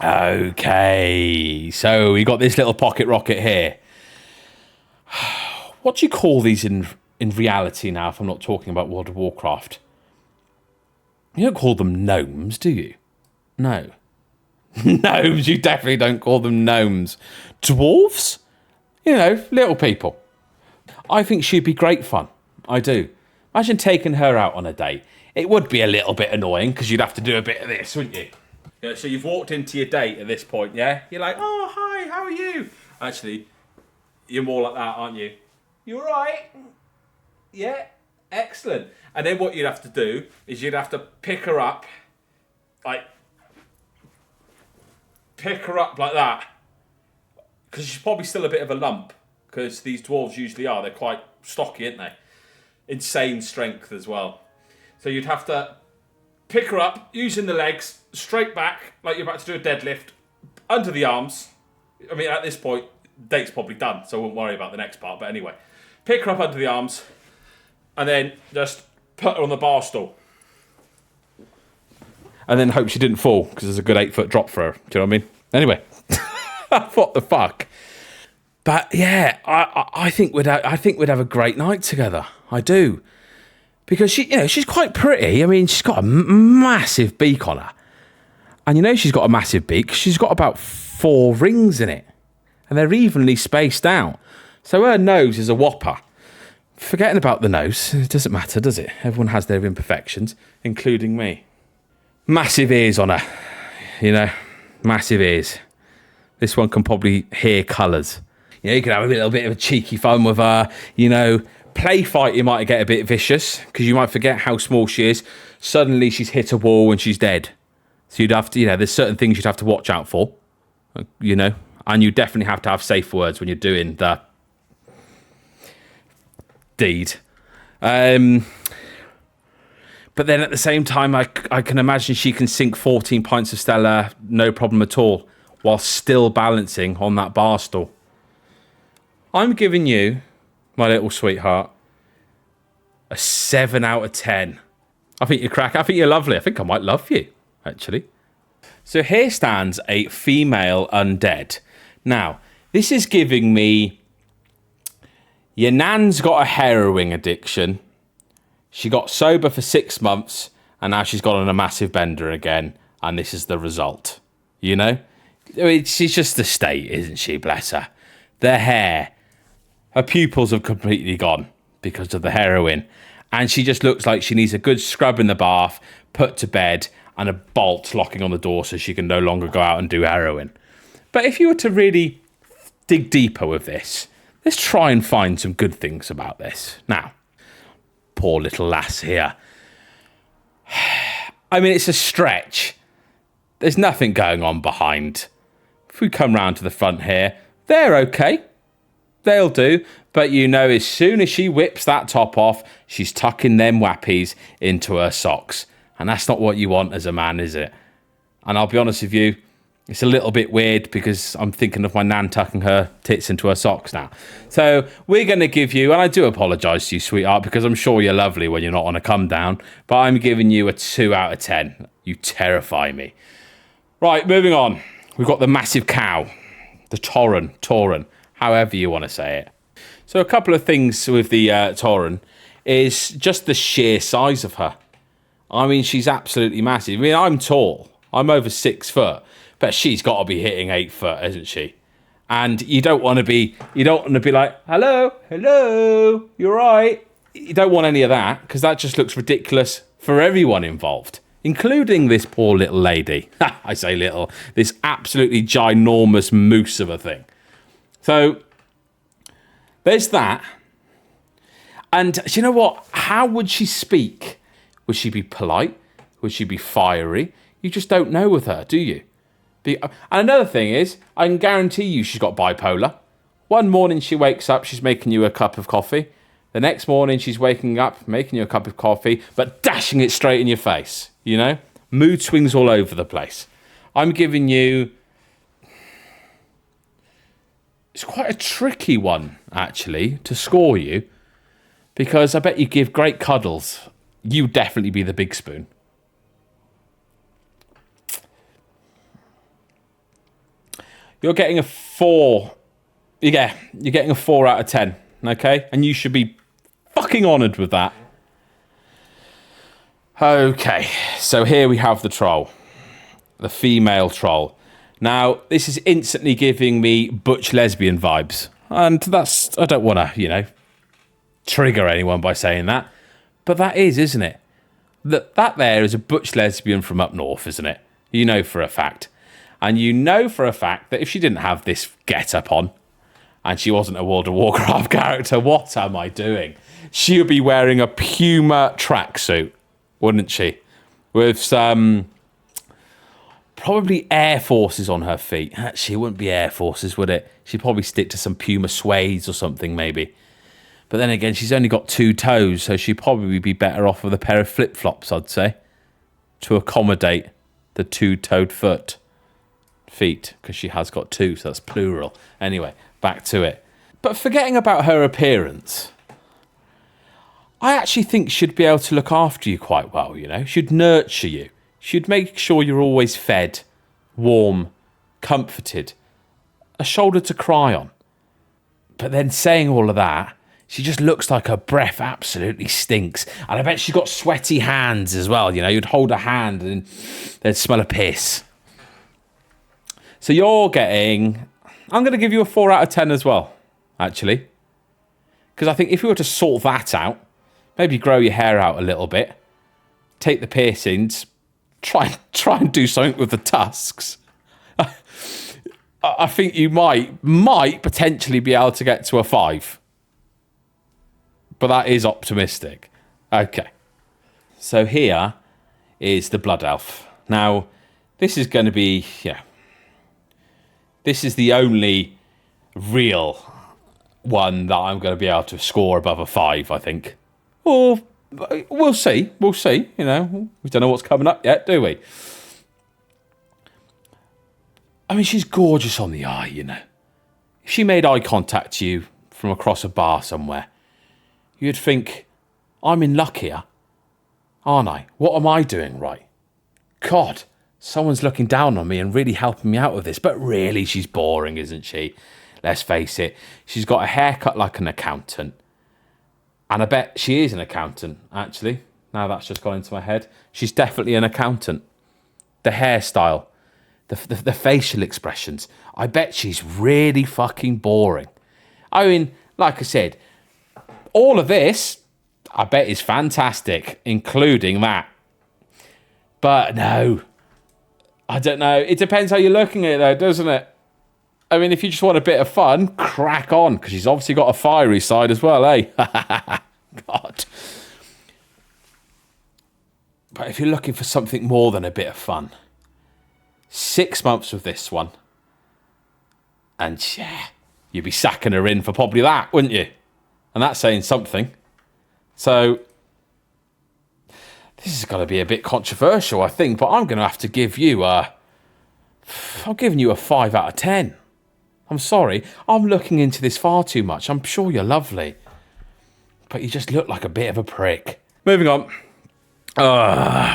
Okay, so we got this little pocket rocket here. What do you call these in reality now, if I'm not talking about World of Warcraft? You don't call them gnomes, do you? No. Gnomes, you definitely don't call them gnomes. Dwarves? You know, little people. I think she'd be great fun. I do. Imagine taking her out on a date. It would be a little bit annoying because you'd have to do a bit of this, wouldn't you? Yeah, so you've walked into your date at this point, yeah? You're like, oh, hi, how are you? Actually, you're more like that, aren't you? You all right? Yeah, excellent. And then what you'd have to do is you'd have to pick her up like that. Because she's probably still a bit of a lump. Because these dwarves usually are. They're quite stocky, aren't they? Insane strength as well. So you'd have to pick her up using the legs, straight back, like you're about to do a deadlift, under the arms. I mean, at this point, date's probably done, so I won't worry about the next part. But anyway, pick her up under the arms, and then just put her on the bar stool. And then hope she didn't fall, because there's a good 8-foot drop for her. Do you know what I mean? Anyway, what the fuck? But yeah, I think we'd have a great night together. I do, because she's quite pretty. I mean, she's got a massive beak on her, and she's got a massive beak. She's got about 4 rings in it, and they're evenly spaced out. So her nose is a whopper. Forgetting about the nose, it doesn't matter, does it? Everyone has their imperfections, including me. Massive ears on her, massive ears. This one can probably hear colours. You can have a little bit of a cheeky fun with her, Play fight, you might get a bit vicious, because you might forget how small she is. Suddenly she's hit a wall and she's dead. So you'd have to, there's certain things you'd have to watch out for, and you definitely have to have safe words when you're doing the deed. But then at the same time, I can imagine she can sink 14 pints of Stella, no problem at all, while still balancing on that bar stool. I'm giving you, my little sweetheart, a 7 out of 10. I think you're crack. I think you're lovely. I think I might love you, actually. So here stands a female undead. Now, this is giving me, your nan's got a heroin addiction. She got sober for 6 months, and now she's gone on a massive bender again, and this is the result. She's just a state, isn't she? Bless her. The hair. Her pupils have completely gone because of the heroin, and she just looks like she needs a good scrub in the bath, put to bed, and a bolt locking on the door so she can no longer go out and do heroin. But if you were to really dig deeper with this, let's try and find some good things about this. Now, poor little lass here. I mean, it's a stretch. There's nothing going on behind. If we come round to the front here, they're okay. They'll do. But as soon as she whips that top off, she's tucking them wappies into her socks. And that's not what you want as a man, is it? And I'll be honest with you, it's a little bit weird because I'm thinking of my nan tucking her tits into her socks now. So we're going to give you, and I do apologise to you, sweetheart, because I'm sure you're lovely when you're not on a come down, but I'm giving you a 2 out of 10. You terrify me. Right, moving on. We've got the massive cow, the Tauren, however you want to say it. So a couple of things with the Tauren is just the sheer size of her. I mean, she's absolutely massive. I mean, I'm tall. I'm over 6 foot. But she's got to be hitting 8 foot, isn't she? And you don't want to be like, hello, you're right. You don't want any of that, because that just looks ridiculous for everyone involved, including this poor little lady. I say little, this absolutely ginormous moose of a thing. So there's that. And do you know what? How would she speak? Would she be polite? Would she be fiery? You just don't know with her, do you? And another thing is, I can guarantee you she's got bipolar. One morning she wakes up, she's making you a cup of coffee. The next morning she's waking up, making you a cup of coffee, but dashing it straight in your face, Mood swings all over the place. I'm giving you... It's quite a tricky one, actually, to score you, because I bet you give great cuddles. You'd definitely be the big spoon. You're getting a 4. Yeah, you're getting a 4 out of 10, okay? And you should be fucking honoured with that. Okay, so here we have the troll. The female troll. Now, this is instantly giving me butch lesbian vibes. And that's... I don't want to, you know, trigger anyone by saying that. But that is, isn't it? That there is a butch lesbian from up north, isn't it? You know for a fact. And you know for a fact that if she didn't have this get-up on, and she wasn't a World of Warcraft character, what am I doing? She would be wearing a Puma tracksuit, wouldn't she? With some... probably Air Forces on her feet. Actually, it wouldn't be Air Forces, would it? She'd probably stick to some Puma suedes or something, maybe. But then again, she's only got 2 toes, so she'd probably be better off with a pair of flip-flops, I'd say, to accommodate the 2-toed feet, because she has got 2, so that's plural. Anyway, back to it. But forgetting about her appearance, I actually think she'd be able to look after you quite well, you know? She'd nurture you. She'd make sure you're always fed, warm, comforted, a shoulder to cry on. But then saying all of that, she just looks like her breath absolutely stinks. And I bet she's got sweaty hands as well. You know, you'd hold her hand and they'd smell of piss. So you're getting... I'm going to give you a 4 out of 10 as well, actually. Because I think if you were to sort that out, maybe grow your hair out a little bit, take the piercings, try and do something with the tusks, I think you might potentially be able to get to a 5. But that is optimistic. Okay. So here is the Blood Elf. Now, this is going to be, yeah. This is the only real one that I'm going to be able to score above a 5, I think. Or we'll see. We'll see. You know, we don't know what's coming up yet, do we? I mean, she's gorgeous on the eye, you know. If she made eye contact to you from across a bar somewhere, you'd think, I'm in luck here, aren't I? What am I doing right? God, someone's looking down on me and really helping me out with this. But really, she's boring, isn't she? Let's face it. She's got a haircut like an accountant. And I bet she is an accountant, actually. Now that's just gone into my head. She's definitely an accountant. The hairstyle, the facial expressions. I bet she's really fucking boring. I mean, like I said, all of this, I bet, is fantastic, including that. But no, I don't know. It depends how you're looking at it, though, doesn't it? I mean, if you just want a bit of fun, crack on, because she's obviously got a fiery side as well, eh? God. But if you're looking for something more than a bit of fun, 6 months with this one, and yeah, you'd be sacking her in for probably that, wouldn't you? And that's saying something. So, this is going to be a bit controversial, I think, but I'm going to have to give you I'm giving you a 5 out of 10. I'm sorry. I'm looking into this far too much. I'm sure you're lovely. But you just look like a bit of a prick. Moving on.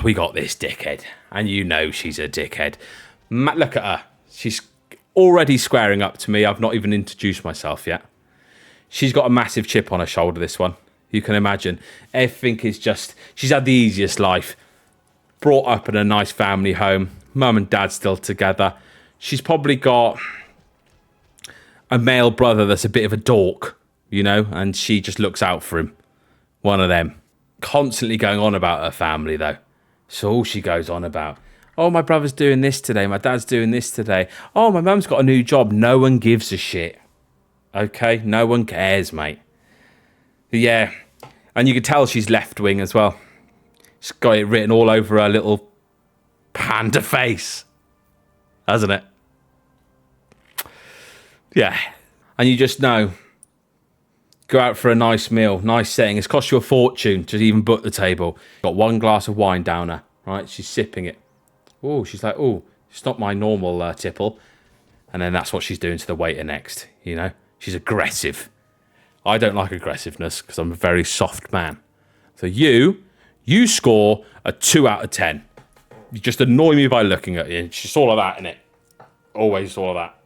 We got this dickhead. And you know she's a dickhead. Look at her. She's already squaring up to me. I've not even introduced myself yet. She's got a massive chip on her shoulder, this one. You can imagine. Everything is just... She's had the easiest life. Brought up in a nice family home. Mum and dad still together. She's probably got a male brother that's a bit of a dork, you know, and she just looks out for him. One of them. Constantly going on about her family, though. So all she goes on about, oh, my brother's doing this today, my dad's doing this today. Oh, my mum's got a new job. No one gives a shit. Okay? No one cares, mate. Yeah. And you can tell she's left-wing as well. She's got it written all over her little panda face. Hasn't it? Yeah. And you just know, go out for a nice meal, nice setting. It's cost you a fortune to even book the table. Got one glass of wine down her, right? She's sipping it. Oh, she's like, oh, it's not my normal tipple. And then that's what she's doing to the waiter next, you know? She's aggressive. I don't like aggressiveness because I'm a very soft man. So you score a 2 out of 10. You just annoy me by looking at you. It's just all of that, innit? Always all of that.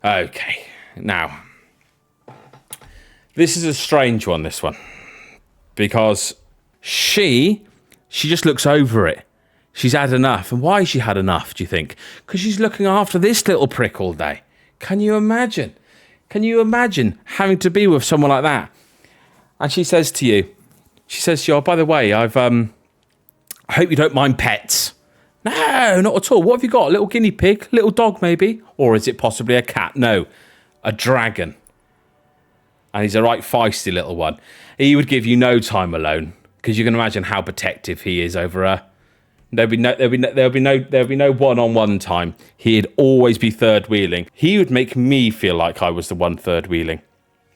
Okay, now, this is a strange one, this one, because she just looks over it. She's had enough. And why has she had enough, do you think? Because she's looking after this little prick all day. Can you imagine? Can you imagine having to be with someone like that? And she says to you, oh, by the way, I hope you don't mind pets. No, not at all. What have you got? A little guinea pig? Little dog, maybe? Or is it possibly a cat? No, a dragon. And he's a right feisty little one. He would give you no time alone, because you can imagine how protective he is over her. There'll be no one-on-one time. He'd always be third wheeling. He would make me feel like I was the one third wheeling.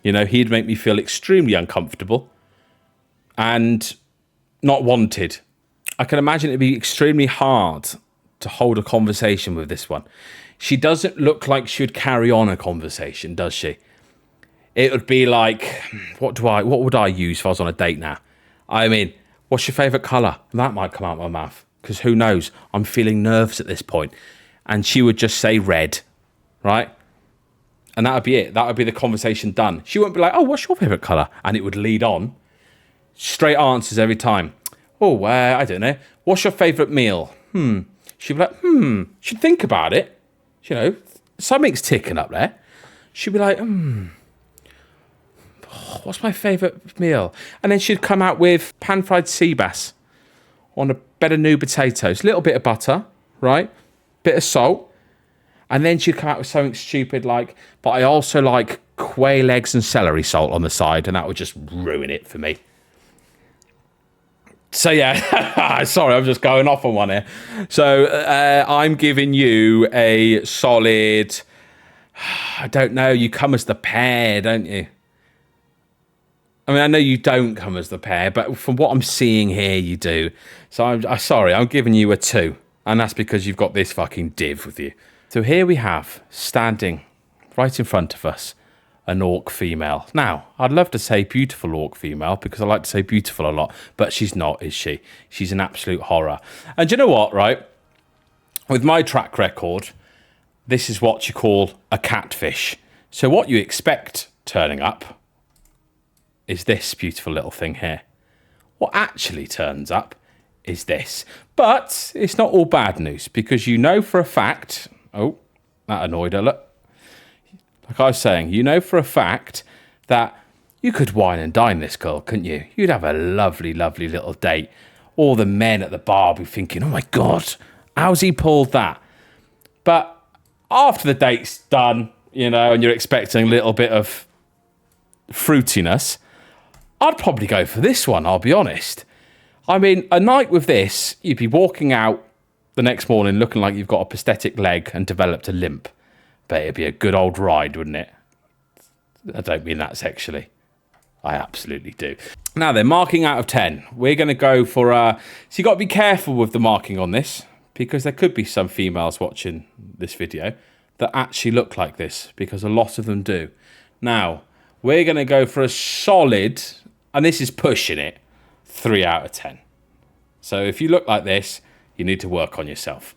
You know, he'd make me feel extremely uncomfortable and not wanted. I can imagine it'd be extremely hard to hold a conversation with this one. She doesn't look like she would carry on a conversation, does she? It would be like, what would I use if I was on a date now? I mean, what's your favourite colour? That might come out of my mouth, because who knows? I'm feeling nerves at this point. And she would just say red, right? And that would be it. That would be the conversation done. She wouldn't be like, oh, what's your favourite colour? And it would lead on. Straight answers every time. Oh, I don't know. What's your favourite meal? She'd be like, She'd think about it. You know, something's ticking up there. She'd be like, what's my favourite meal? And then she'd come out with pan-fried sea bass on a bed of new potatoes. Little bit of butter, right? Bit of salt. And then she'd come out with something stupid like, but I also like quail eggs and celery salt on the side, and that would just ruin it for me. So yeah, sorry, I'm just going off on one here. So I'm giving you a solid, I don't know, you come as the pair, don't you? I mean, I know you don't come as the pair, but from what I'm seeing here, you do. So I'm sorry, I'm giving you a 2. And that's because you've got this fucking div with you. So here we have, standing right in front of us, an orc female. Now, I'd love to say beautiful orc female, because I like to say beautiful a lot, but she's not, is she? She's an absolute horror. And do you know what, right? With my track record, this is what you call a catfish. So what you expect turning up is this beautiful little thing here. What actually turns up is this. But it's not all bad news, because you know for a fact... Oh, that annoyed her, look. Like I was saying, you know for a fact that you could wine and dine this girl, couldn't you? You'd have a lovely, lovely little date. All the men at the bar be thinking, oh my God, how's he pulled that? But after the date's done, you know, and you're expecting a little bit of fruitiness, I'd probably go for this one, I'll be honest. I mean, a night with this, you'd be walking out the next morning looking like you've got a prosthetic leg and developed a limp. But it'd be a good old ride, wouldn't it? I don't mean that sexually. I absolutely do. Now then, marking out of 10. We're going to go for... so you've got to be careful with the marking on this, because there could be some females watching this video that actually look like this, because a lot of them do. Now, we're going to go for a solid, and this is pushing it, 3 out of 10. So if you look like this, you need to work on yourself.